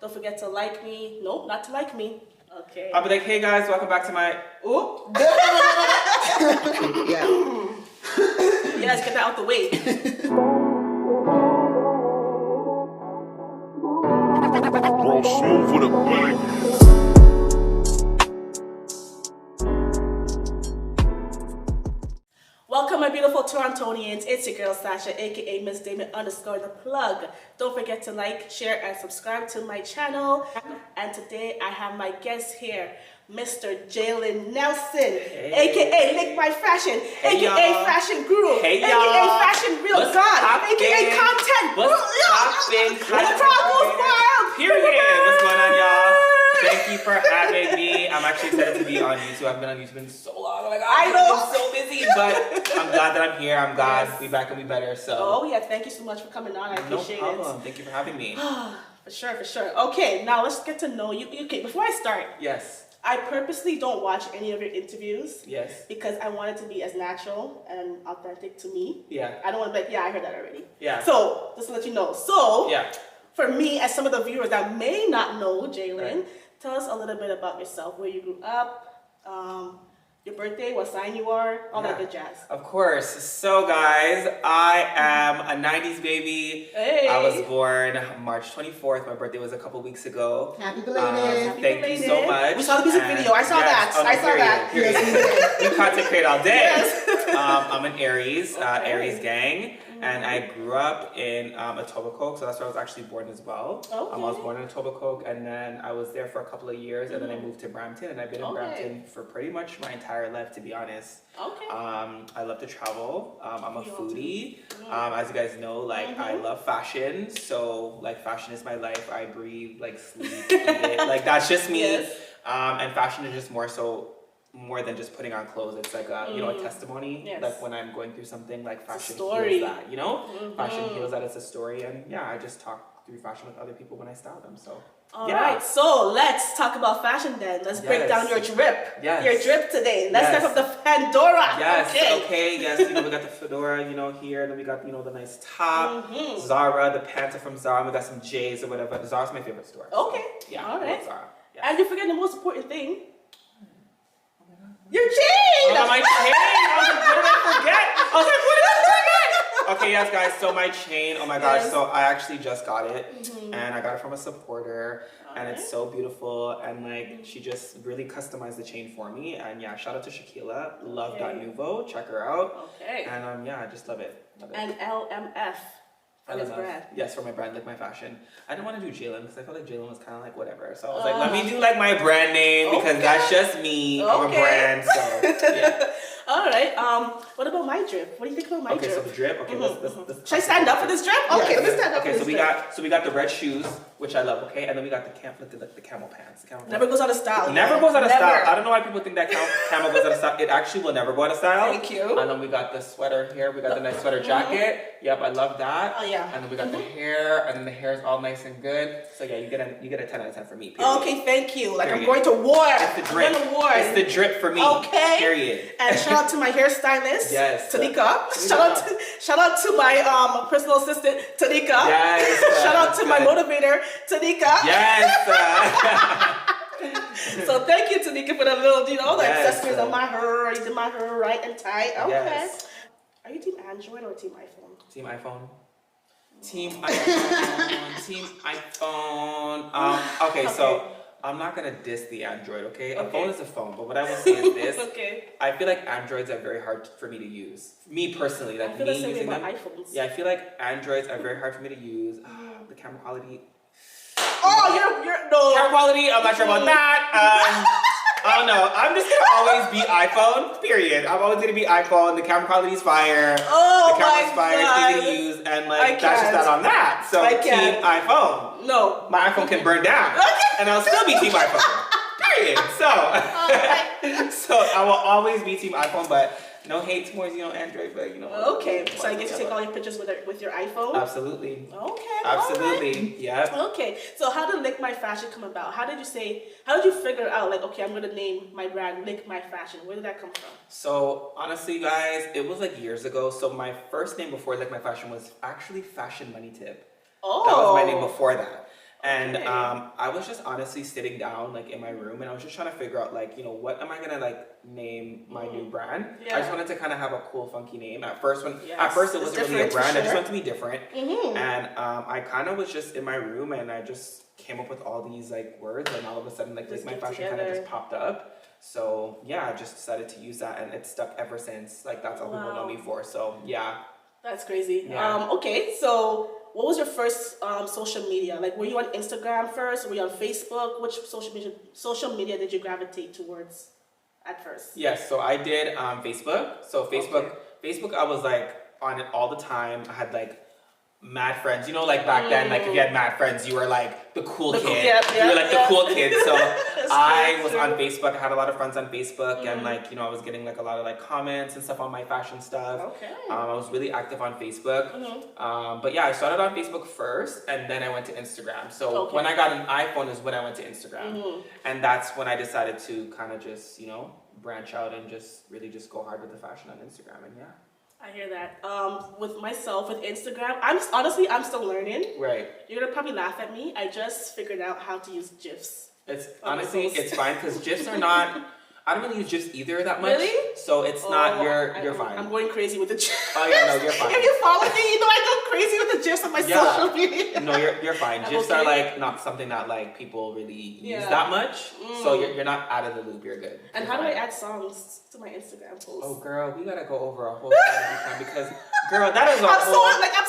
Don't forget to like me. Nope, not to like me. Okay. I'll be like, hey guys, welcome back to my... Ooh. Yeah. Yes, get that out the way. Roll smooth with a bang. Welcome, my beautiful Torontonians. It's your girl Sasha, aka Miss Damon _ the plug. Don't forget to like, share, and subscribe to my channel. And today I have my guest here, Mr. Jalen Nelson, aka LickMyFashion, aka Fashion Guru, aka Fashion Real God, aka Content. What's poppin'? The crowd goes wild. Period. What's going on, y'all? Thank you for having me. I'm actually excited to be on YouTube. I've been on YouTube in so long. Oh my God, I know. I'm so busy, but I'm glad that I'm here. I'm glad to be back and be better. So. Oh yeah, thank you so much for coming on. I appreciate it. No problem. Thank you for having me. For sure, for sure. Okay, now let's get to know you. Okay, before I start. Yes. I purposely don't watch any of your interviews. Yes. Because I want it to be as natural and authentic to me. Yeah. I don't want to be like, yeah, I heard that already. Yeah. So, just to let you know. So, yeah. For me, as some of the viewers that may not know Jalen, Right. Tell us a little bit about yourself, where you grew up, your birthday, what sign you are, all that good jazz. Of course. So guys, I am a 90s baby. Hey. I was born March 24th. My birthday was a couple weeks ago. Happy belated. Thank you so much. We saw the music video. I saw that. Oh, no, I saw that. Period. Yes, We content create all day. Yes. I'm an Aries, Okay. Aries gang. And I grew up in Etobicoke, so that's where I was actually born as well. Okay. I was born in Etobicoke, and then I was there for a couple of years, and then I moved to Brampton, and I've been in Brampton for pretty much my entire life, to be honest. Okay. I love to travel. I'm a foodie. As you guys know, like I love fashion, so like fashion is my life. I breathe, like sleep, eat it. Like that's just me. Yes. And fashion is just more than just putting on clothes. It's like a, a testimony. Yes. Like when I'm going through something, like fashion story. heals that, Fashion heals that. It's a story, and yeah, I just talk through fashion with other people when I style them. So All right, so let's talk about fashion then. Let's break down your drip. Yes. Your drip today. Let's start with the fedora. Yes, okay, yes, we got the fedora, here, and then we got, the nice top, Zara, the pants are from Zara, and we got some J's or whatever. Zara's my favorite store. Okay, So, yeah, all I right. love Zara. Yeah. And you're forgetting the most important thing. Your chain! Oh, my chain! I was like, what did I forget? I was like, what did I forget? Okay, yes, guys, so my chain, oh my gosh, so I actually just got it, and I got it from a supporter, and it's so beautiful, and like, she just really customized the chain for me, and yeah, shout out to Shaquila, love.nouveau, check her out, and yeah, I just love it. And LMF. Brand. Yes, for my brand, LickMyFashion. I didn't want to do Jalen because I felt like Jalen was kind of like whatever. So I was like, let me do like my brand name because that's just me. I'm a brand, so yeah. All right. What about my drip? What do you think about my drip? Okay, so the drip. Okay, let's should I stand up for this drip? Okay, let me stand up for this drip. So we got the red shoes, which I love. Okay, and then we got the camel pants. Never goes out of style. Never goes out of style. I don't know why people think that camel goes out of style. It actually will never go out of style. Thank you. And then we got the sweater here. We got the nice sweater jacket. Yep, I love that. Oh yeah. And then we got the hair, and then the hair is all nice and good. So yeah, you get a 10 out of 10 for me. Period. Okay, thank you. Like I'm going to war. It's the drip. I'm going to war. It's the drip for me. Okay. Period. And shout out to my hairstylist. Yes. Tanika. Shout out to my personal assistant, Tanika. Yes. Shout out to my motivator, Tanika. Yes. So thank you, Tanika, for the little, the accessories on my hair. You did my hair right and tight. Okay. Yes. Are you team Android or team iPhone? Team iPhone. Team iPhone. Team iPhone. Okay, so I'm not gonna diss the Android, okay? A phone is a phone, but what I will say is this. I feel like Androids are very hard for me to use. Me personally, like me using them. iPhones. Yeah, I feel like Androids are very hard for me to use. The camera quality. Oh, you're no. Camera quality, I'm not sure about that. I don't know. I'm just gonna always be iPhone. Period. I'm always gonna be iPhone. The camera quality is fire. Oh the camera's fire. God. It's easy to use, and like that's just not on that. So team iPhone. No. My iPhone can burn down, and I'll still be team iPhone. Period. So, so I will always be team iPhone, but no hate towards Android, but Okay, so I get to take all your pictures with your iPhone. Absolutely. Okay. Absolutely. Right. Yeah. Okay. So how did LickMyFashion come about? How did you figure out like, okay, I'm gonna name my brand LickMyFashion? Where did that come from? So honestly, guys, it was like years ago. So my first name before LickMyFashion was actually Fashion Money Tip. Oh. That was my name before that. And I was just honestly sitting down like in my room, and I was just trying to figure out like, you know, what am I gonna like name my new brand? I just wanted to kind of have a cool, funky name. At first it wasn't really a brand. I just wanted to be different. And I kind of was just in my room, and I just came up with all these like words, and all of a sudden like LickMyFashion kind of just popped up. So yeah, I just decided to use that, and it's stuck ever since. Like that's all people know me for. So yeah. That's crazy. Yeah. Okay, so what was your first social media? Like, were you on Instagram first? Or were you on Facebook? Which social media did you gravitate towards at first? Yes, so I did Facebook. So Facebook, I was like on it all the time. I had like mad friends. You know, like back then, like if you had mad friends, you were like the cool kid. You were like the cool kid. So I was on Facebook. I had a lot of friends on Facebook, and like, you know, I was getting like a lot of like comments and stuff on my fashion stuff. Okay. I was really active on Facebook. But yeah, I started on Facebook first, and then I went to Instagram. So when I got an iPhone is when I went to Instagram, and that's when I decided to kind of just, you know, branch out and just really just go hard with the fashion on Instagram. And yeah. I hear that. With myself, with Instagram, I'm still learning. Right. You're gonna probably laugh at me. I just figured out how to use gifs. It's honestly, it's fine because gifs are not. I don't really use gifs either that much. Really? So it's not. You're fine. I'm going crazy with the gifs. Oh yeah, no, you're fine. If you follow me, you know I go crazy with the gifs on my social media. No, you're fine. Gifs are like not something that like people really use that much. So you're not out of the loop. You're good. And how do I add songs to my Instagram posts? Oh girl, we gotta go over a whole time because girl, that is I'm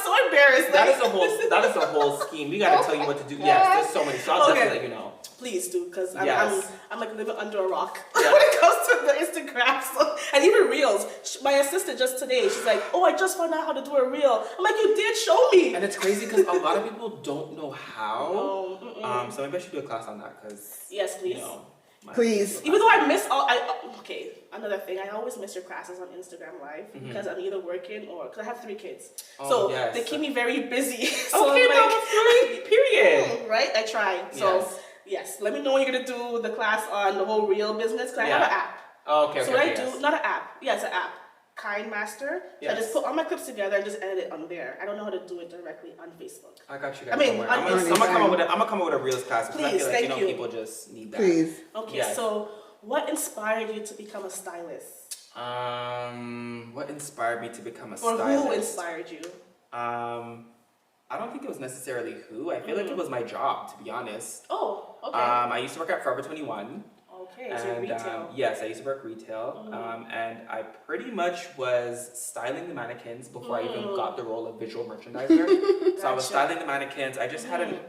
so embarrassed. That is a whole scheme. We gotta tell you what to do. Yes, there's so many. So I'll definitely let you know. Please do, because I'm like living under a rock when it comes to the Instagram. So, and even reels. My assistant just today, she's like, "Oh, I just found out how to do a reel." I'm like, "You did show me." And it's crazy because a lot of people don't know how. So maybe I should do a class on that because yes, please. You know, please. Even though I miss another thing, I always miss your classes on Instagram Live because I'm either working or because I have 3 kids. So they keep me very busy. So okay, like, period. Right? I try. So yes, let me know when you're gonna do the class on the whole reel business because I have an app. Okay. So what I do, not an app. Yeah, it's an app. Kind Master. So I just put all my clips together and just edit it on there. I don't know how to do it directly on Facebook. I got you guys. I'm gonna come up with a Reels class because please, I feel like people just need that. Please. Okay, so what inspired you to become a stylist? What inspired me to become a stylist? Or who inspired you? I don't think it was necessarily who. I feel like it was my job, to be honest. Oh, okay. I used to work at Forever 21. Okay, so retail. Yes, I used to work retail. And I pretty much was styling the mannequins before I even got the role of visual merchandiser. So I was styling the mannequins. I just had an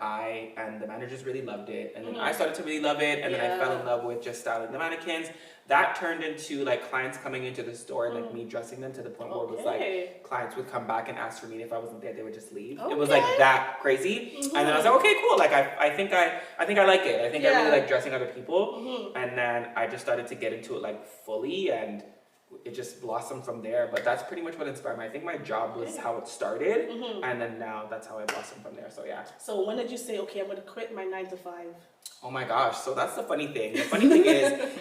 eye, and the managers really loved it. And then I started to really love it, and then I fell in love with just styling the mannequins. That turned into like clients coming into the store and like me dressing them to the point where it was like clients would come back and ask for me, and if I wasn't there, they would just leave. It was like that crazy. And then I was like, okay, cool. Like I think I like it. I think I really like dressing other people. And then I just started to get into it like fully, and it just blossomed from there. But that's pretty much what inspired me. I think my job was how it started, and then now that's how I blossomed from there. So yeah. So when did you say, okay, I'm gonna quit my 9 to 5? Oh my gosh, so that's the funny thing. The funny thing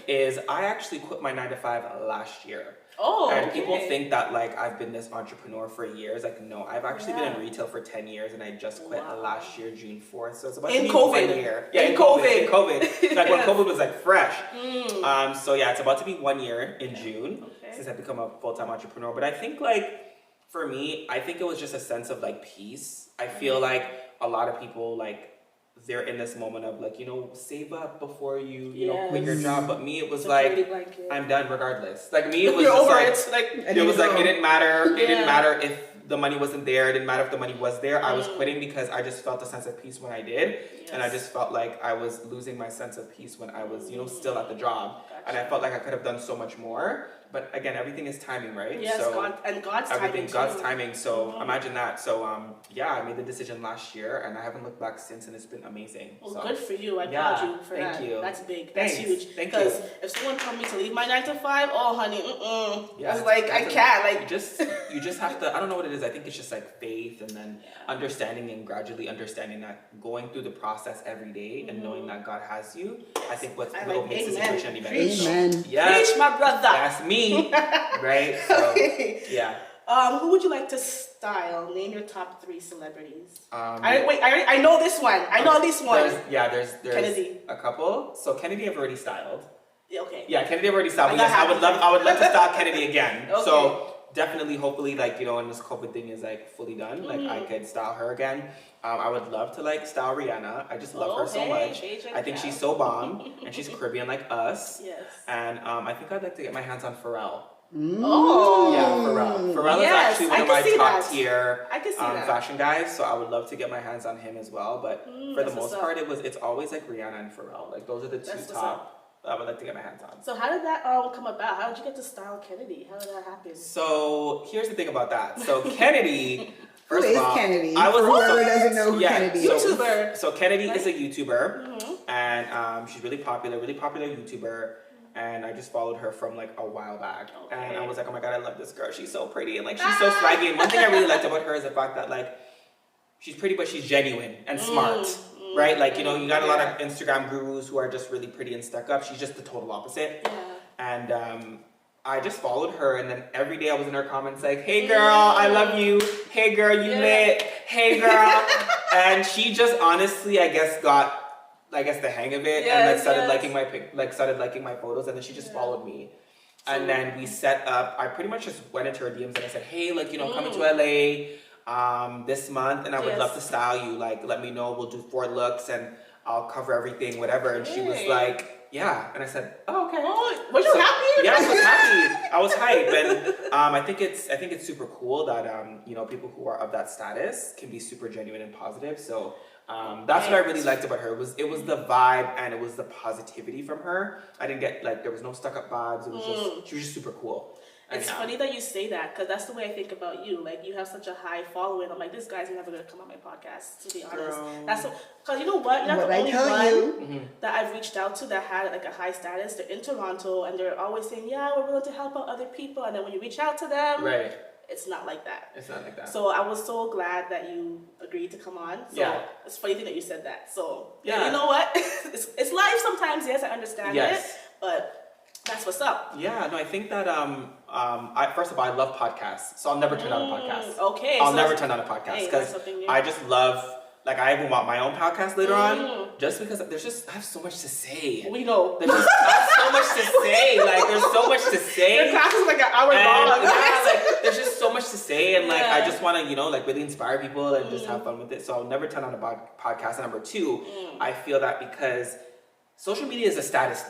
is I actually quit my 9 to 5 last year. Oh, and people think that like I've been this entrepreneur for years. Like no, I've actually been in retail for 10 years, and I just quit last year, June 4th. So it's about in to be COVID. 1 year. Yeah, in COVID. Like when COVID was like fresh. So yeah, it's about to be 1 year in June since I've become a full-time entrepreneur. But I think like for me, I think it was just a sense of like peace. I feel like a lot of people like they're in this moment of like, you know, save up before you know, quit your job. But me, it was like, I'm done regardless. Like me, it was just like, it was like, it didn't matter. It didn't matter if the money wasn't there. It didn't matter if the money was there. I was quitting because I just felt a sense of peace when I did. And I just felt like I was losing my sense of peace when I was, you know, still at the job. And I felt like I could have done so much more. But again, everything is timing, right? Yes, so God's timing. God's timing. So imagine that. So yeah, I made the decision last year, and I haven't looked back since, and it's been amazing. Well, good for you. I applaud you for that. Thank you. That's big. Thanks. That's huge. Thank you. Because if someone told me to leave my 9 to 5, oh honey, yeah, it's like I can't. Like you just have to. I don't know what it is. I think it's just like faith, and then understanding and gradually understanding that going through the process every day and knowing that God has you. I think what makes the situation any better. Amen. Yeah. Preach, my brother. That's me. Right? So, yeah. Who would you like to style? Name your top 3 celebrities. Wait, I know this one. I know this one. There's Kennedy. a couple. So Kennedy I've already styled. Okay. Yeah, Kennedy I've already styled. But yes, I would love to style Kennedy again. Okay. So definitely, hopefully, like, you know, when this COVID thing is like fully done, like I could style her again. I would love to like style Rihanna. I just love her so much. I think she's so bomb, and she's Caribbean like us. Yes. And I think I'd like to get my hands on Pharrell. Oh. Yeah, Pharrell. Pharrell is actually one of my top tier fashion guys, so I would love to get my hands on him as well. But for the most part, it's always like Rihanna and Pharrell. Like those are the two top I would like to get my hands on. So how did that come about? How did you get to style Kennedy? How did that happen? So here's the thing about that. So Kennedy, first who is of all, Kennedy? whoever doesn't know who Kennedy is. YouTuber. So Kennedy is a YouTuber, and she's really popular YouTuber. And I just followed her from like a while back, and I was like, oh my god, I love this girl. She's so pretty, and like she's so swaggy. And one thing I really liked about her is the fact that like she's pretty, but she's genuine and smart. Right? Like, you know, you got a lot of Instagram gurus who are just really pretty and stuck up. She's just the total opposite. Yeah. And I just followed her, and then every day I was in her comments like, hey girl, I love you. Hey girl, you lit. Hey girl. And she just honestly, I guess, got the hang of it, and like started liking my photos, and then she just followed me. And then we set up, I pretty much just went into her DMs and I said, hey, like, you know, coming to LA this month, and I would love to style you. Like, let me know. We'll do 4 looks, and I'll cover everything, whatever. And she was like, yeah. And I said, oh, okay. Oh, were you happy? Yeah, I was happy. I was hype. And I think it's super cool that you know, people who are of that status can be super genuine and positive. So that's what I really liked about her. It was the vibe, and it was the positivity from her. I didn't get like, there was no stuck up vibes. It was just, she was just super cool. It's funny that you say that, because that's the way I think about you. Like, you have such a high following. I'm like, this guy's never going to come on my podcast, to be honest. That's because you know what? You're not the only one that I've reached out to that had like a high status. They're in Toronto, and they're always saying, yeah, we're willing to help out other people. And then when you reach out to them, it's not like that. It's not like that. So I was so glad that you agreed to come on. So it's a funny thing that you said that. So you know what? it's life sometimes. Yes, I understand it, but that's what's up. Yeah, no, I think that first of all, I love podcasts, so I'll never turn down a podcast. Okay, I'll never turn down a podcast because I just love. Like, I even want my own podcast later on, just because I have so much to say. We know. I have so much to say. Like, there's so much to say. The class is like an hour long. Yeah, like, there's just so much to say, and like, I just want to, you know, like, really inspire people and just have fun with it. So I'll never turn on a podcast. And number 2, I feel that because social media is a status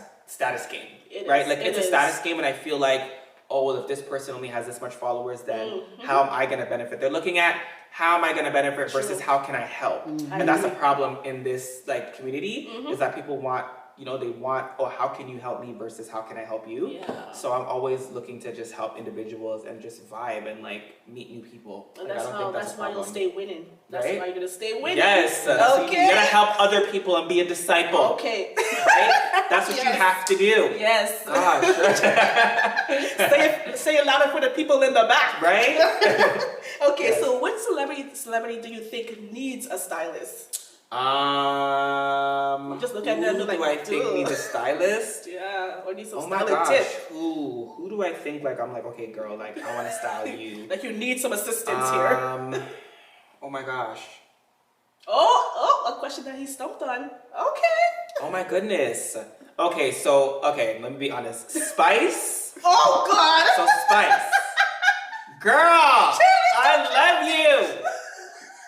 game, right? Like, it's a status game, and I feel like, oh, well, if this person only has this much followers, then how am I going to benefit? They're looking at how am I going to benefit versus how can I help? And that's a problem in this like community is that people want, you know, they want, oh, how can you help me versus how can I help you? Yeah. So I'm always looking to just help individuals and just vibe and like meet new people. And like, that's why you'll stay winning. That's why you're gonna stay winning. Yes. Okay. So you gotta help other people and be a disciple. Okay. Right? That's what you have to do. Yes. Gosh. say it louder for the people in the back. Right? Okay, so what celebrity do you think needs a stylist? Just look at them and like, do I think needs a stylist? Yeah, or need some styling styling tip. Who do I think like I'm like, okay, girl, like I want to style you. Like you need some assistance here. Oh my gosh. Oh, a question that he stumped on. Okay. Oh my goodness. Okay, let me be honest. Spice. Oh God. So Spice. Girl,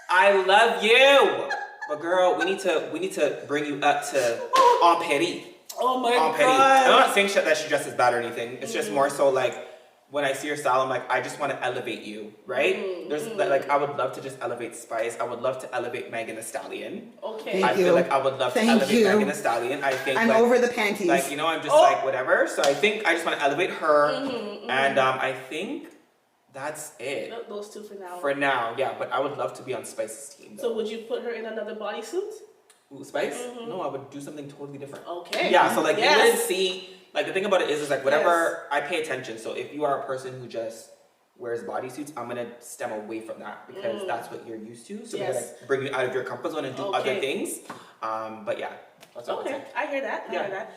I love you. But girl, we need to bring you up to en Paris. Oh my God. I'm not saying that she dresses bad or anything. It's just more so like when I see her style, I'm like, I just want to elevate you, right? There's like, I would love to just elevate Spice. I would love to elevate Megan Thee Stallion. Okay. I feel like I would love to elevate Megan Thee Stallion. I think I'm like, over the panties. Like, you know, I'm just like whatever. So I think I just want to elevate her, and I think that's it. Those two for now. For now, yeah. But I would love to be on Spice's team. Though. So would you put her in another bodysuit? Ooh, Spice? No, I would do something totally different. Okay. Yeah. So like you wouldn't see. Like the thing about it is like whatever I pay attention. So if you are a person who just wears bodysuits, I'm gonna stem away from that because that's what you're used to. So we're gonna bring you out of your comfort zone and do other things. But yeah, that's what I would say. I hear that. I hear that.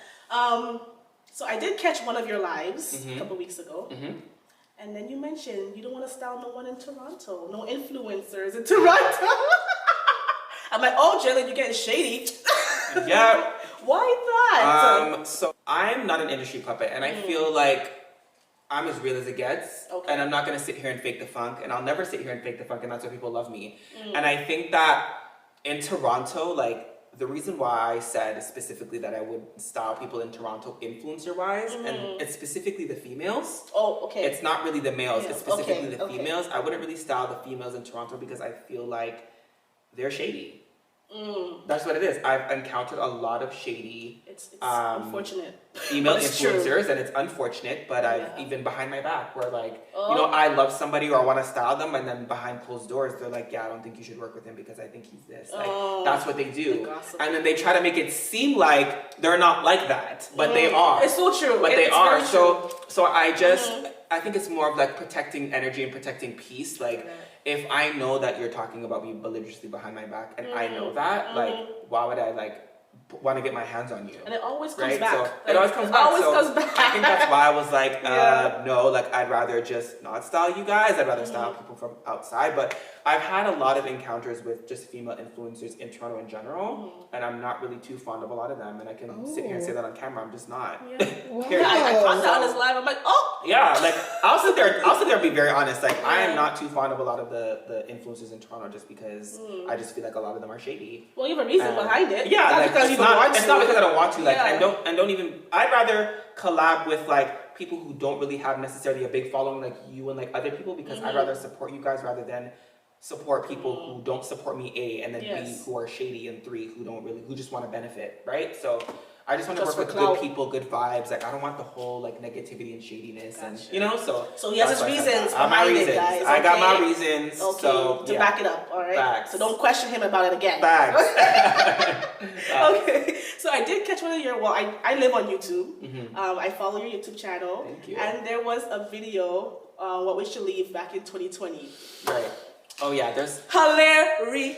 So I did catch one of your lives a couple weeks ago, And then you mentioned you don't want to style no one in Toronto, no influencers in Toronto. I'm like, oh, Jalen, you're getting shady. Yeah. Why that? So I'm not an industry puppet, and I feel like I'm as real as it gets, and I'm not gonna sit here and fake the funk, and I'll never sit here and fake the funk, and that's why people love me. And I think that in Toronto, like, the reason why I said specifically that I would style people in Toronto influencer-wise, and it's specifically the females. Oh, okay. It's not really the males, it's specifically the okay. females. I wouldn't really style the females in Toronto because I feel like they're shady. That's what it is. I've encountered a lot of shady it's unfortunate female influencers, true. and it's unfortunate, but I've even behind my back where like, you know, I love somebody or I want to style them, and then behind closed doors they're like, yeah, I don't think you should work with him because I think he's this. Like, that's what they do. And then they try to make it seem like they're not like that, but they are. It's so true. But they are. So I just I think it's more of like protecting energy and protecting peace. Like, if I know that you're talking about me maliciously behind my back, and I know that, like, why would I like want to get my hands on you? And it always comes back. So like, it always comes back. I think that's why I was like, no, like, I'd rather just not style you guys. I'd rather style people from outside. But I've had a lot of encounters with just female influencers in Toronto in general, and I'm not really too fond of a lot of them. And I can sit here and say that on camera. I'm just not. I caught that on this live. I'm like, oh. Yeah, like, I'll sit there and be very honest. Like, I am not too fond of a lot of the influencers in Toronto just because I just feel like a lot of them are shady. Well, you have a reason behind it. Yeah, not like, because you don't want to. It's not because I don't want to. Like, and don't even. I'd rather collab with like people who don't really have necessarily a big following like you and like other people, because I'd rather support you guys rather than support people who don't support me, A, and then B, who are shady, and 3, who just want to benefit, right? So I just want to work with good people, good vibes. Like, I don't want the whole like negativity and shadiness, and you know. So he has his reasons behind it, guys. I got my reasons. Okay, so, to back it up, all right. Facts. So don't question him about it again. Facts. Okay. So I did catch one of your. Well, I live on YouTube. I follow your YouTube channel. Thank you. And there was a video, what we should leave back in 2020. Right. Oh yeah, there's hilarious.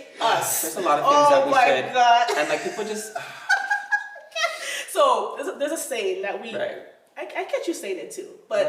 There's a lot of things that we should. Oh my god. And like, people just. So there's a saying that we. Right. I catch you saying it too, but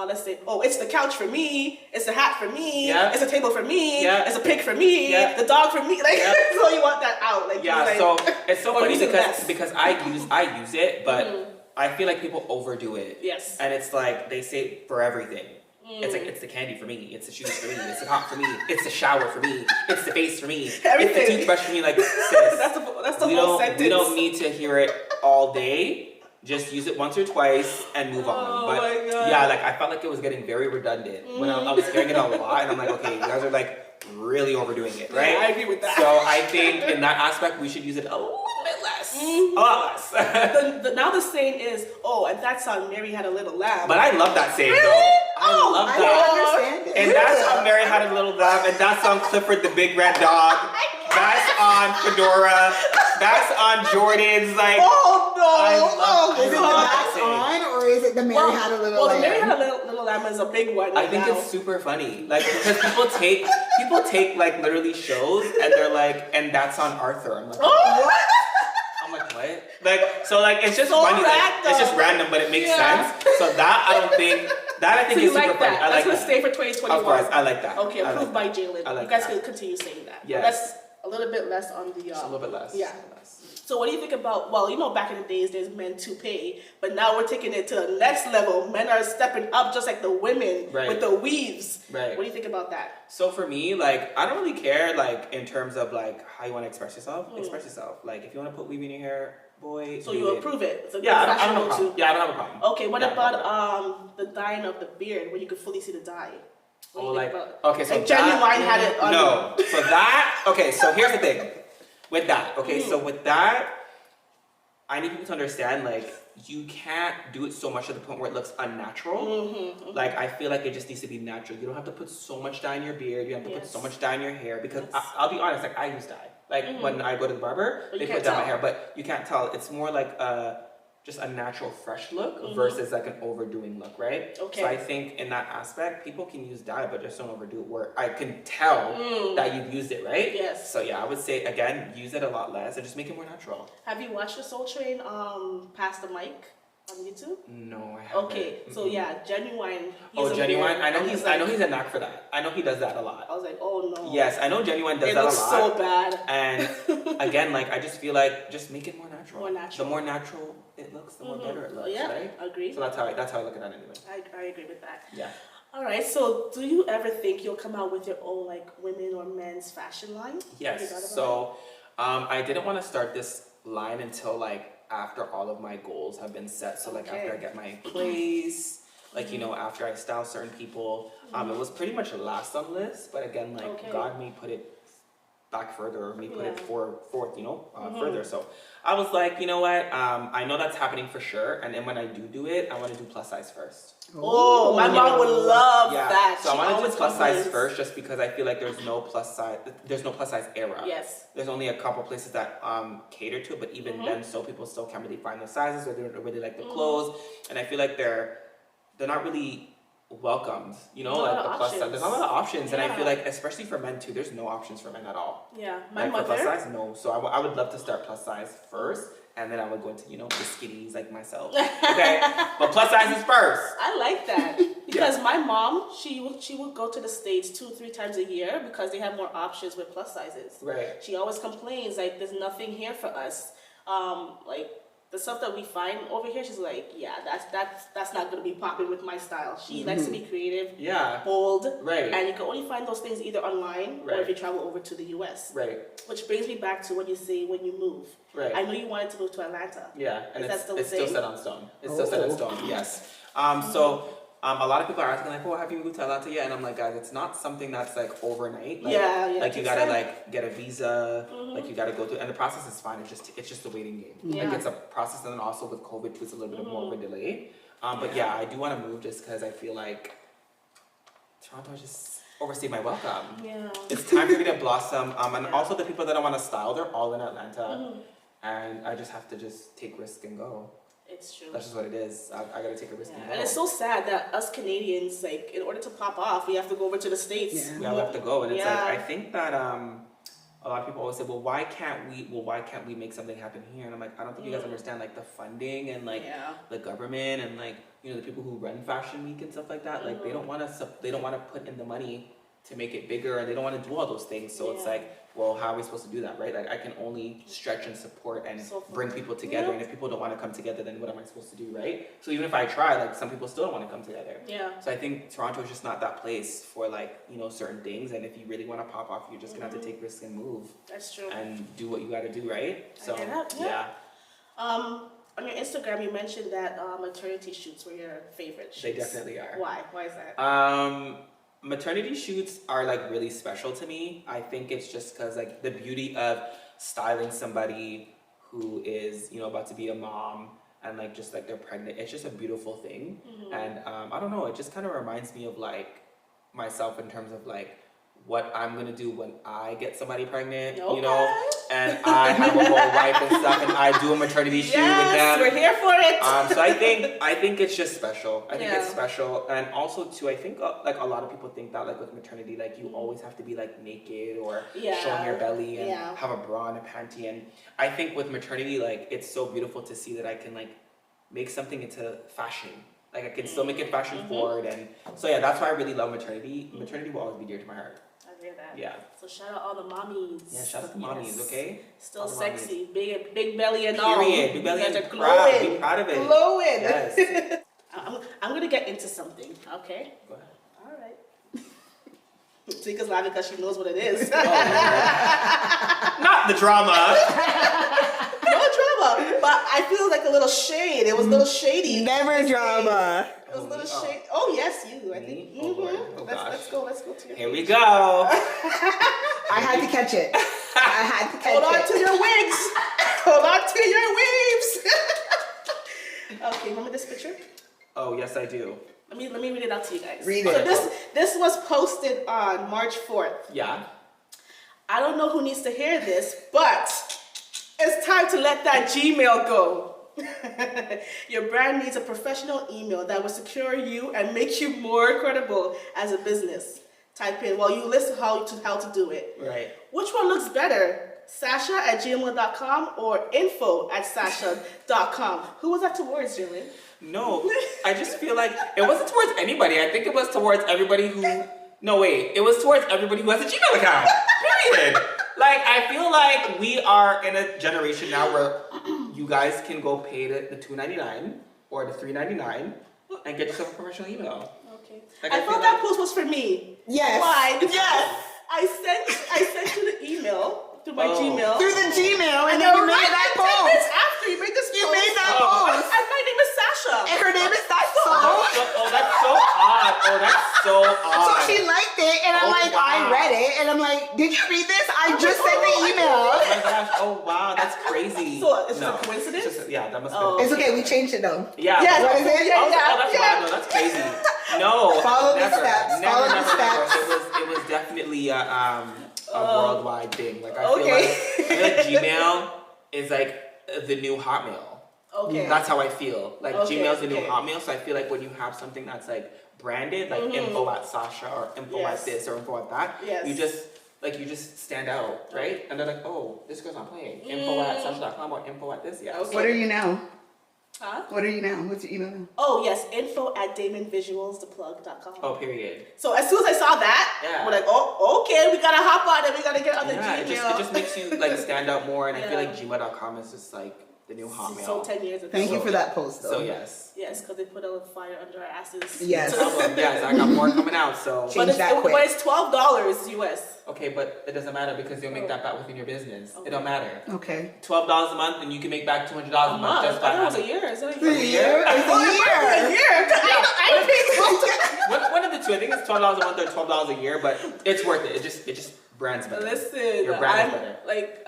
let's say, oh, it's the couch for me, it's the hat for me, it's a table for me, it's a pig for me, the dog for me. Like, so you want that out, like, so it's so funny because I use it, but I feel like people overdo it. Yes. And it's like they say for everything. It's like, it's the candy for me, it's the shoes for me, it's the top for me, it's the shower for me, it's the face for me, everything. It's the toothbrush for me. Like, sis, that's the whole sentence. We don't need to hear it all day. Just use it once or twice and move on. But my God. Yeah, like, I felt like it was getting very redundant when I was hearing it a lot, and I'm like, okay, you guys are like really overdoing it, right? Yeah, I agree with that. So I think in that aspect we should use it a little bit less, a lot less. Now the saying is, oh, and that song Mary Had a Little Lamb. But I love that saying though. I love that. I understand it. And that's on Mary Had a Little Lamb, and that's on Clifford the Big Red Dog. That's on Fedora. That's on Jordan's. Like, oh no! Is it the That's on, or is it the Mary Had a Little Lamb? The Mary Had a Little Lamb is a big one. I think it's super funny, like, because people take like literally shows and they're like, and that's on Arthur. I'm like, what? I'm like, what? Like, so like, it's just so funny. Like, it's just random, but it makes sense. So that I think so is super funny. I like that. That's gonna stay for 2021. Of course, I like that. Okay, approved by Jalen. Like you guys can continue saying that. Yes. That's a little bit less on the. Just a little bit less. Yeah. So what do you think about? Well, you know, back in the days, there's men to pay, but now we're taking it to the next level. Men are stepping up, just like the women with the weaves. Right. What do you think about that? So for me, like, I don't really care, like, in terms of like how you want to express yourself. Express yourself. Like, if you want to put weave in your hair, boy. So you approve it? It's a I don't have a problem. Yeah, I don't have a problem. Okay. What about the dyeing of the beard, where you could fully see the dye? Oh, like, okay, so like Genuine had it on. No, so that, okay, so here's the thing. With that, okay, so with that, I need people to understand, like, you can't do it so much to the point where it looks unnatural. Like, I feel like it just needs to be natural. You don't have to put so much dye in your beard. You have to put so much dye in your hair, because I'll be honest, like, I use dye. Like, when I go to the barber, they put dye in my hair, but you can't tell. It's more like just a natural fresh look versus like an overdoing look, right? Okay. So I think in that aspect, people can use dye, but just don't overdo it, where I can tell that you've used it, right? Yes. So yeah, I would say, again, use it a lot less and just make it more natural. Have you watched the Soul Train Pass the Mic? On YouTube? No, I haven't. Okay, so yeah, Genuine. Genuine. I know he's a knack for that. I know he does that a lot. I was like, oh no. Yes, I know Genuine does that a lot. It looks so bad. And again, like I just feel like just make it more natural. More natural. The more natural it looks, the more better it looks. Yeah, right? agree. So that's how I look at that anyway. I agree with that. Yeah. All right. So, do you ever think you'll come out with your own like women or men's fashion line? Yes. So, I didn't want to start this line until like after all of my goals have been set. So like after I get my place, like you know, after I style certain people, it was pretty much last on the list. But again, like God may put it back further, or may put it forth, you know, further. So I was like, you know what? I know that's happening for sure. And then when I do it, I want to do plus size first. Oh, my mom would love that. So I want to do plus size first, just because I feel like there's no plus size era. Yes. There's only a couple places that cater to it, but even then, so people still can't really find the sizes, or they don't really like the clothes, and I feel like they're not really welcomed, you know, like the plus size. There's not a lot of options, and I feel like, especially for men too, there's no options for men at all. Yeah, my mother. For plus size, no. So I would love to start plus size first, and then I would go into, you know, the skinnies like myself. Okay, but plus size is first. I like that because my mom, she would go to the States 2-3 times a year because they have more options with plus sizes. Right. She always complains like there's nothing here for us. Like the stuff that we find over here, she's like, yeah, that's not gonna be popping with my style. She likes to be creative, bold, right? And you can only find those things either online or if you travel over to the US. Right. Which brings me back to what you say when you move. Right. I know you wanted to move to Atlanta. Yeah, and it's still set on stone. It's still set in stone. Yes. A lot of people are asking like, "Oh, have you moved to Atlanta yet?" And I'm like, guys, it's not something that's like overnight. Like, like you gotta like get a visa. Like you gotta go through, and the process is fine. It's just a waiting game. Like it's a process, and then also with COVID too, it's a little bit more of a delay. But yeah, I do want to move just because I feel like Toronto just overstayed my welcome. Yeah. It's time for me to blossom. And also the people that I want to style, they're all in Atlanta, and I just have to just take risk and go. It's true. That's just what it is. I gotta take a risk and go. And it's so sad that us Canadians, like, in order to pop off, we have to go over to the States. Yeah, we all have to go, and it's like I think that a lot of people always say, well, why can't we make something happen here? And I'm like, I don't think you guys understand like the funding and like the government and like, you know, the people who run Fashion Week and stuff like that. Like they don't want to put in the money to make it bigger, and they don't want to do all those things. So it's like, well, how are we supposed to do that, right? Like I can only stretch and support and bring people together, and if people don't want to come together, then what am I supposed to do, right? So even if I try, like some people still don't want to come together. Yeah. So I think Toronto is just not that place for like, you know, certain things, and if you really want to pop off, you're just gonna have to take risks and move. That's true. And do what you got to do, right? So on your Instagram, you mentioned that maternity shoots were your favorite shoots. They definitely are. Why? Why is that? Maternity shoots are like really special to me. I think it's just because like the beauty of styling somebody who is, you know, about to be a mom and like just like they're pregnant, it's just a beautiful thing. And I don't know, it just kind of reminds me of like myself in terms of like what I'm gonna do when I get somebody pregnant, you know, and I have a whole wife and stuff, and I do a maternity shoot with them. We're here for it. So I think it's just special. I think it's special, and also too, I think like a lot of people think that like with maternity, like you always have to be like naked or showing your belly and have a bra and a panty. And I think with maternity, like it's so beautiful to see that I can like make something into fashion. Like I can still make it fashion forward, and so yeah, that's why I really love maternity. Maternity will always be dear to my heart. I hear that. Yeah. So shout out all the mommies. Yeah, shout out the mommies, okay? Still all sexy, big belly and all. Period. Big belly and glowing. Be proud of it. Glowing. Yes. I'm gonna get into something, okay? Go ahead. All right. Tika's laughing because she knows what it is. Not the drama. No drama, but I feel like a little shade. It was a little shady. Never drama. It was a little shade. Oh yes, you. I think. Let's go to your. Here we go. I had to catch it. I had to catch it. Hold on to your wigs. Hold on to your wigs. Okay, remember this picture? Oh yes, I do. Let me read it out to you guys. Read it. So this was posted on March 4th. Yeah. I don't know who needs to hear this, but it's time to let that Gmail go. Your brand needs a professional email that will secure you and make you more credible as a business. Type in, well, you list how to do it. Right. Which one looks better? Sasha@gmail.com or info@sasha.com. Who was that towards, Jalen? No, I just feel like it wasn't towards anybody. I think it was towards everybody who. No, wait. It was towards everybody who has a Gmail account. Period. Like, I feel like we are in a generation now where you guys can go pay the $2.99 or the $3.99 and get yourself a professional email. Okay. Like, I thought that post was for me. Yes. Why? Because Yes. I sent you the email through my Gmail. Through the Gmail, and then you made that 10 post. minutes after you made this You post. made that post. And my name is Sasha. And her name is Sasha. That's so odd. Oh, that's so odd. So she liked it, and I'm like, wow. I read it, and I'm like, did you read this? I just sent the email. Oh my gosh. Oh, wow. That's crazy. So it's just a coincidence? It's just, yeah, that must Oh. be. It's okay, we changed it though. Yeah. Yeah, What is it? Yeah, Oh, that's yeah. wild. No, that's crazy. No. Follow the never, steps. Never, Follow the never, steps. never. It was definitely a worldwide thing. Like, I feel Okay. like Gmail is like the new Hotmail. Okay. That's how I feel. Like, Okay, Gmail's the new okay. Hotmail, so I feel like when you have something that's like branded, like info@Sasha or info Yes. at this or info at that, Yes. you just stand out, right? And they're like, oh, this girl's not playing. Info@Sasha.com or info at this, yeah. Okay. What are you now? Huh? What are you now? What's your email now? Oh, yes. info@damonvisualstheplug.com. Oh, period. So as soon as I saw that, Yeah. we're like, oh, okay, we gotta hop on it. We gotta get on the Yeah, Gmail. it just makes you like stand out more, and I feel Yeah. like gmail.com is just like the new Hotmail. So 10 years ago. Thank you for that post though. So yes. Yes, because they put a fire under our asses. Yes. Yes, I got more coming out, so. Change But that quick. but it's $12 US. Okay, but it doesn't matter because you'll make that back within your business. It don't matter. Okay. $12 a month and you can make back $200 a month just by I thought it was a having. year. Is it a A year? year? It's Oh, a it might be a year. year. I paid One of the two. I think it's $12 a month or $12 a year, but it's worth it. It just brands better. Listen, Your brand is better.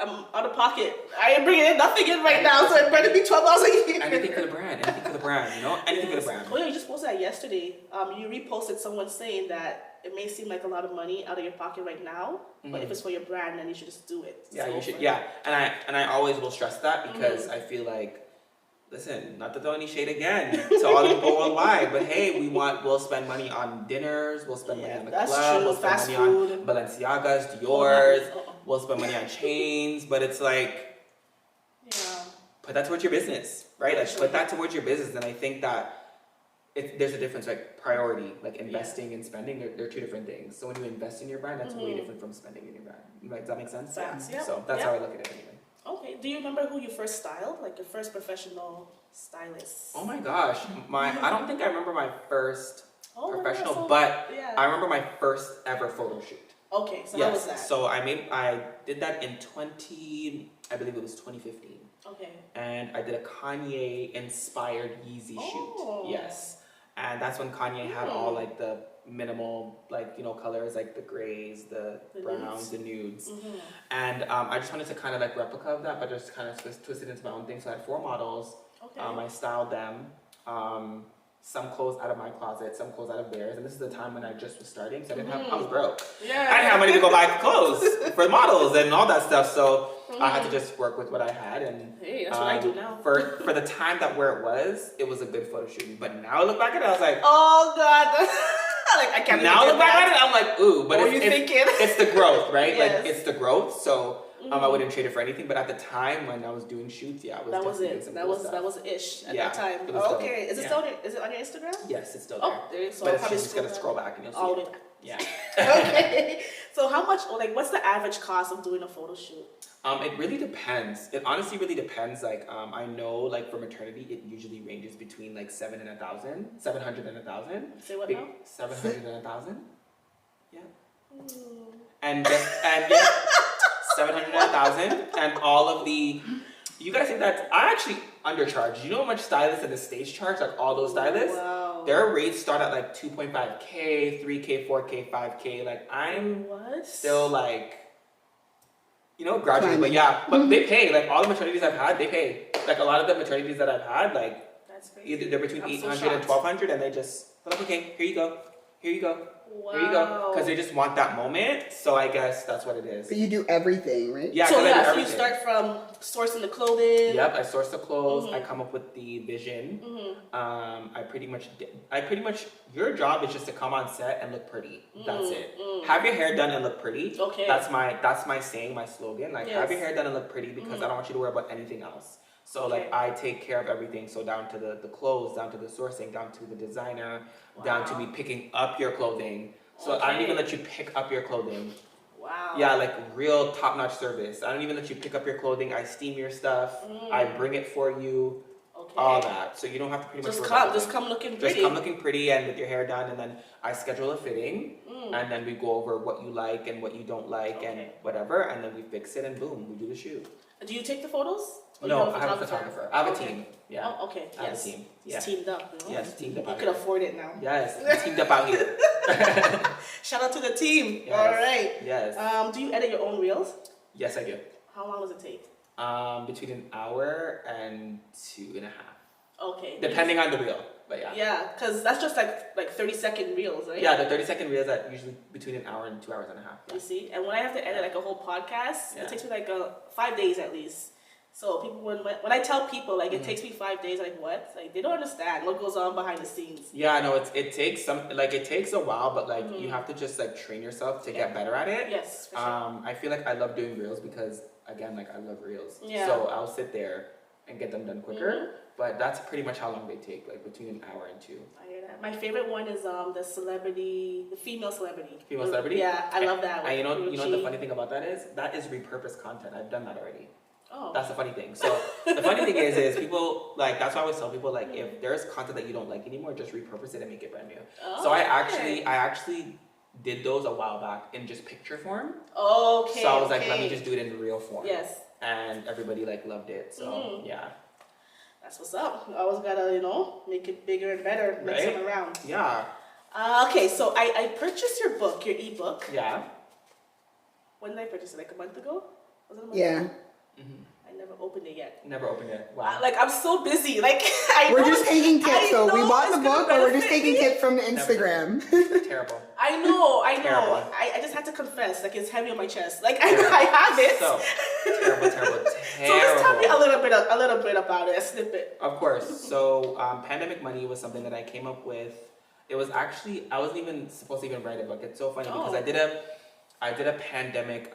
I'm out of pocket. I ain't bringing nothing in right now, so it better be $12 a year. Anything for the brand. Anything for the brand. You know, anything for the brand. Oh yeah, you just posted that yesterday. You reposted someone saying that it may seem like a lot of money out of your pocket right now, but if it's for your brand, then you should just do it. Yeah, So you should. for- Yeah, and I always will stress that because I feel like, listen, not to throw any shade again to all the people worldwide, but hey, we'll spend money on dinners, we'll spend money on the that's club, true. we'll spend Fast money on food. Balenciagas, Dior's, we'll spend money on chains, but it's like, Yeah. put that towards your business, right? Like, Sure. put that towards your business, and I think that there's a difference, like priority, like investing and spending, they're two different things. So when you invest in your brand, that's way different from spending in your brand. Like, does that make sense? Facts, yeah. So that's Yeah. how I look at it anyway. Okay. Do you remember who you first styled? Like your first professional stylist? Oh my gosh, I don't think I remember my first professional, so- but yeah. I remember my first ever photo shoot. Okay, so how was that? So I did that in I believe it was 2015. Okay. And I did a Kanye inspired Yeezy Oh. shoot. Yes. And that's when Kanye had all like the minimal, like, you know, colors, like the grays, the browns, nudes. the nudes. Mm-hmm. And I just wanted to kind of like replica of that, but just kind of twist it into my own thing. So I had 4 models. Okay. I styled them. Some clothes out of my closet, some clothes out of theirs. And this is the time when I just was starting, so I was broke. Yeah. I didn't have money to go buy clothes for models and all that stuff. So I had to just work with what I had. And Hey, that's what I do now. For the time that where it was a good photo shoot. But now I look back at it, I was like, Oh God. Like I can't. now I even look back at it, I'm like, ooh, but What were you thinking? it's the growth, right? Yes. Like it's the growth. So I wouldn't trade it for anything. But at the time when I was doing shoots, yeah, I was That was definitely doing it. some That cool was stuff. that was ish at Yeah, that time. it was dope. Okay. Is it Yeah. still on your, is it on your Instagram? Yes, it's still there. Oh, there. So But I'll it's probably just gonna scroll back and you'll see all the it. way back. Yeah. Okay. So how much? Like, what's the average cost of doing a photo shoot? It really depends. It honestly really depends. Like, I know, like, for maternity, it usually ranges between, like, 700 and 1,000. Say what now? 700 and 1,000. Yeah. Mm. And yeah, 700 and 1,000. And all of the, you guys think that, I actually undercharge. You know how much stylists at the stage charge? Like, all those stylists? Wow. Their rates start at, like, 2.5K, 3K, 4K, 5K. Like, I'm What? still, like, you know, gradually, but yeah, but they pay. Like all the maternities I've had, they pay. Like a lot of the maternities that I've had, like That's crazy. either they're between I'm so 800 and shocked. 1,200, and they just they're like, okay, here you go. Wow. There you go. Because they just want that moment. So I guess that's what it is. But you do everything, right? Yeah, So I do so you everything. start from sourcing the clothing. Yep, I source the clothes. I come up with the vision. I pretty much, your job is just to come on set and look pretty. That's it. Have your hair done and look pretty. Okay. That's my saying, my slogan. Like, have your hair done and look pretty because I don't want you to worry about anything else. So like I take care of everything. So down to the clothes, down to the sourcing, down to the designer, down to me picking up your clothing. So I don't even let you pick up your clothing. Wow. Yeah, like real top-notch service. I don't even let you pick up your clothing. I steam your stuff. I bring it for you. Okay. All that. So you don't have to pretty much just come looking pretty. Just come looking pretty and with your hair done, and then I schedule a fitting, and then we go over what you like and what you don't like and whatever, and then we fix it and boom, we do the shoot. Do you take the photos? Or No, you I have a photographer. I have a team. Yeah. Oh, okay. I have a team. He's teamed up. You know? Yes, teamed up. You out could here. afford it now. Yes, teamed up out here. Shout out to the team. Yes. All right. Yes. Do you edit your own reels? Yes, I do. How long does it take? Between an hour and 2.5. Okay. Depending on the reel, but yeah. Yeah, because that's just like 30-second reels, right? Yeah, the 30-second reels are usually between an hour and 2.5 hours. Yeah. You see? And when I have to edit like a whole podcast, it takes me like 5 days at least. So people, when I tell people like it takes me 5 days, like what? Like they don't understand what goes on behind the scenes. Yeah, no, it takes it takes a while, but like you have to just like train yourself to get better at it. Yes, for sure. I feel like I love doing reels because again, like I love reels. Yeah. So I'll sit there and get them done quicker. But that's pretty much how long they take, like between an hour and 2. I hear that. My favorite one is the female celebrity. Female celebrity? Yeah, I love that one. And you know the funny thing about that is repurposed content. I've done that already. Oh. That's the funny thing. So the funny thing is people like that's why I always tell people like if there's content that you don't like anymore, just repurpose it and make it brand new. Oh, so I actually did those a while back in just picture form. Okay. So I was like, let me just do it in real form. Yes. And everybody like loved it. So yeah. That's what's up. You always gotta, make it bigger and better next time around. Yeah. Okay, so I purchased your book, your ebook. Yeah. When did I purchase it? Like a month ago? Was it a month Yeah. ago? I never opened it yet. Never opened it. Wow. Like I'm so busy. Like We're just taking tips, so we bought it's the gonna book, but we're just benefit taking me. tips from the Instagram. Terrible. I know. Terrible. I just had to confess, like it's heavy on my chest. Like I have it. So terrible. So just tell me a little bit about it, a snippet. Of course. So pandemic money was something that I came up with. It was actually I wasn't even supposed to even write a book. It's so funny because I did a pandemic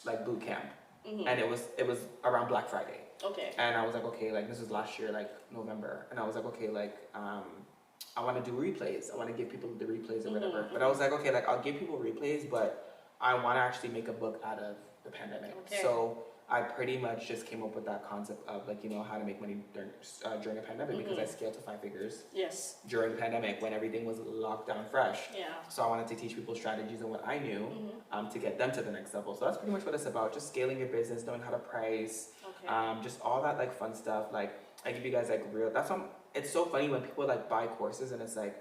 like boot camp, and it was around Black Friday. Okay. And I was like, okay, like this was last year, like November, and I was like, okay, like I want to do replays. I want to give people the replays or whatever. But I was like, okay, like I'll give people replays, but I want to actually make a book out of the pandemic. Okay. So I pretty much just came up with that concept of like, how to make money during a pandemic because I scaled to 5 figures. Yes. During the pandemic when everything was locked down fresh. Yeah. So I wanted to teach people strategies and what I knew to get them to the next level. So that's pretty much what it's about. Just scaling your business, knowing how to price, just all that like fun stuff. Like I give you guys like real, it's so funny when people like buy courses and it's like,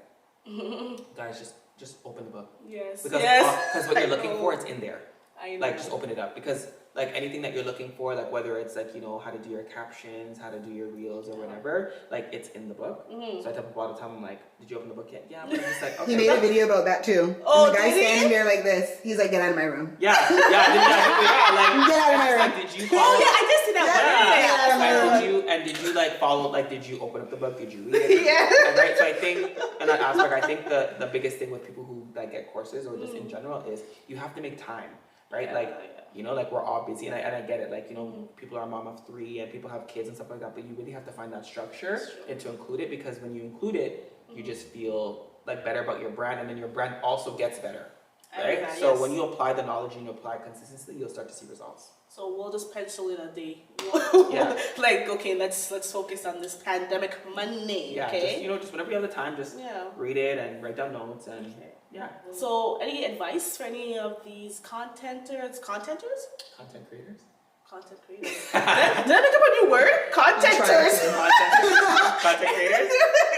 guys, just open the book. Yes. Because what you're looking for, it's in there. I know. Like just open it up because like anything that you're looking for, like whether it's like how to do your captions, how to do your reels or whatever, like it's in the book. So I tell people all the time, I'm like, did you open the book yet? Yeah, but I'm just like, okay. He made a video about that too. Oh, and the guy's did he? standing there like this. He's like, get out of my room. Yeah. Get out of my room. Like, did you follow? Oh yeah, I did see that. Get out of my room. Did you like follow? Like, did you open up the book? Did you read it? Yeah. And right. So I think in that aspect, I think the biggest thing with people who like get courses or just in general is you have to make time, right? Like we're all busy, and I get it. Like people are a mom of 3 and people have kids and stuff like that. But you really have to find that structure and to include it because when you include it, you just feel like better about your brand, and then your brand also gets better, right? So when you apply the knowledge and you apply it consistently, you'll start to see results. So we'll just pencil in a day. Yeah. Like okay, let's focus on this pandemic money. Yeah. Okay. Just whenever you have the time, just read it and write down notes and yeah. So any advice for any of these content creators? Content creators. Did I make up a new word? Contenters. Content creators.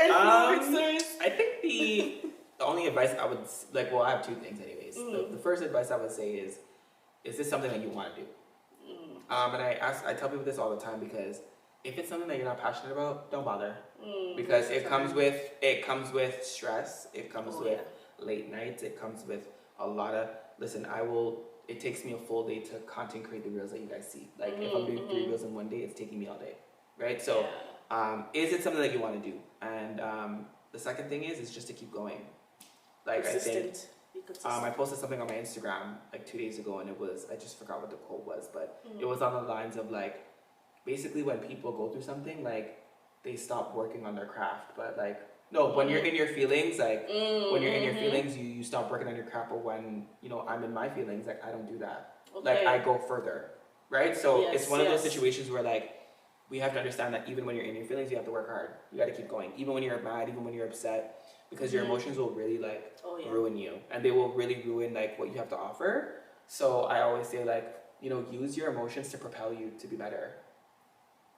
Influencers. I think the only advice I would like. Well, I have 2 things, anyways. The first advice I would say is this something that you want to do? And I tell people this all the time because if it's something that you're not passionate about, don't bother. Because it comes with stress. It comes with late nights. It comes with a lot of, listen, it takes me a full day to content create the reels that you guys see. Like if I'm doing 3 reels in one day, it's taking me all day, right? So is it something that you want to do? And the second thing is just to keep going. Like Consistent. I posted something on my Instagram like 2 days ago, and I just forgot what the quote was, but it was on the lines of like, basically when people go through something, like they stop working on their craft, but like, no, when you're in your feelings, like when you're in your feelings, you stop working on your craft, but when, you know, I'm in my feelings, like I don't do that. Like I go further, right? So it's one of those situations where like, we have to understand that even when you're in your feelings, you have to work hard. You got to keep going. Even when you're mad, even when you're upset, because your emotions will really like ruin you, and they will really ruin like what you have to offer. So I always say like, you know, use your emotions to propel you to be better.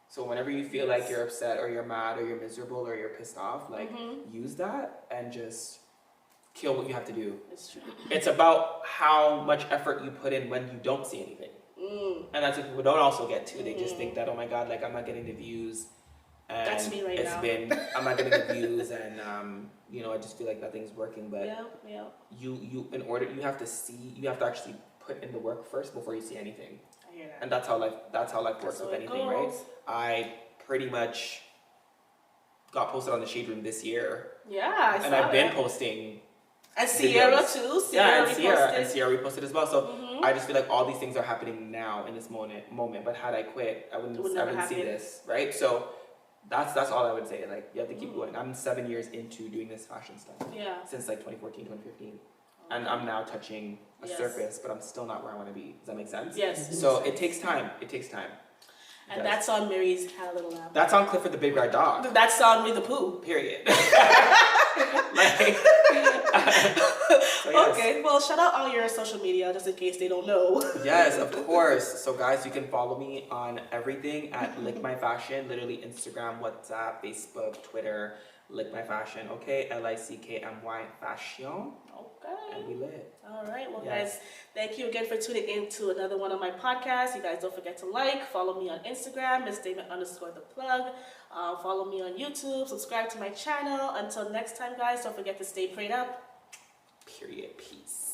So whenever you feel like you're upset or you're mad or you're miserable or you're pissed off, like use that and just kill what you have to do. It's true. It's about how much effort you put in when you don't see anything. And that's what people don't also get to. They just think that, oh my God, like I'm not getting the views. And that's me right now. I'm not getting the views, and you know, I just feel like nothing's working. But you you have to actually put in the work first before you see anything. I hear that. And that's how life works with anything, right? I pretty much got posted on the Shade Room this year. Yeah, I've been posting. And Sierra videos. too. And Sierra reposted as well. So I just feel like all these things are happening now in this moment. But had I quit, I wouldn't see this, right? So that's all I would say. Like you have to keep going. I'm 7 years into doing this fashion stuff. Yeah. Since like 2014, 2015. And I'm now touching a surface, but I'm still not where I want to be. Does that make sense? Yes. So it takes time. It takes time. And that's on Mary's Had a Little Lamb. That's on Clifford the Big Red Dog. That's on Winnie the Pooh. Period. Okay, well, shout out all your social media just in case they don't know. Yes, of course. So guys, you can follow me on everything at LickMyFashion, literally Instagram, WhatsApp, Facebook, Twitter, LickMyFashion, okay? LickMy Fashion. Okay. And we lit. All right. Well, guys, thank you again for tuning in to another one of my podcasts. You guys don't forget to follow me on Instagram, @MissDamon_the_plug. Follow me on YouTube. Subscribe to my channel. Until next time, guys, don't forget to stay prayed up. Period. Peace.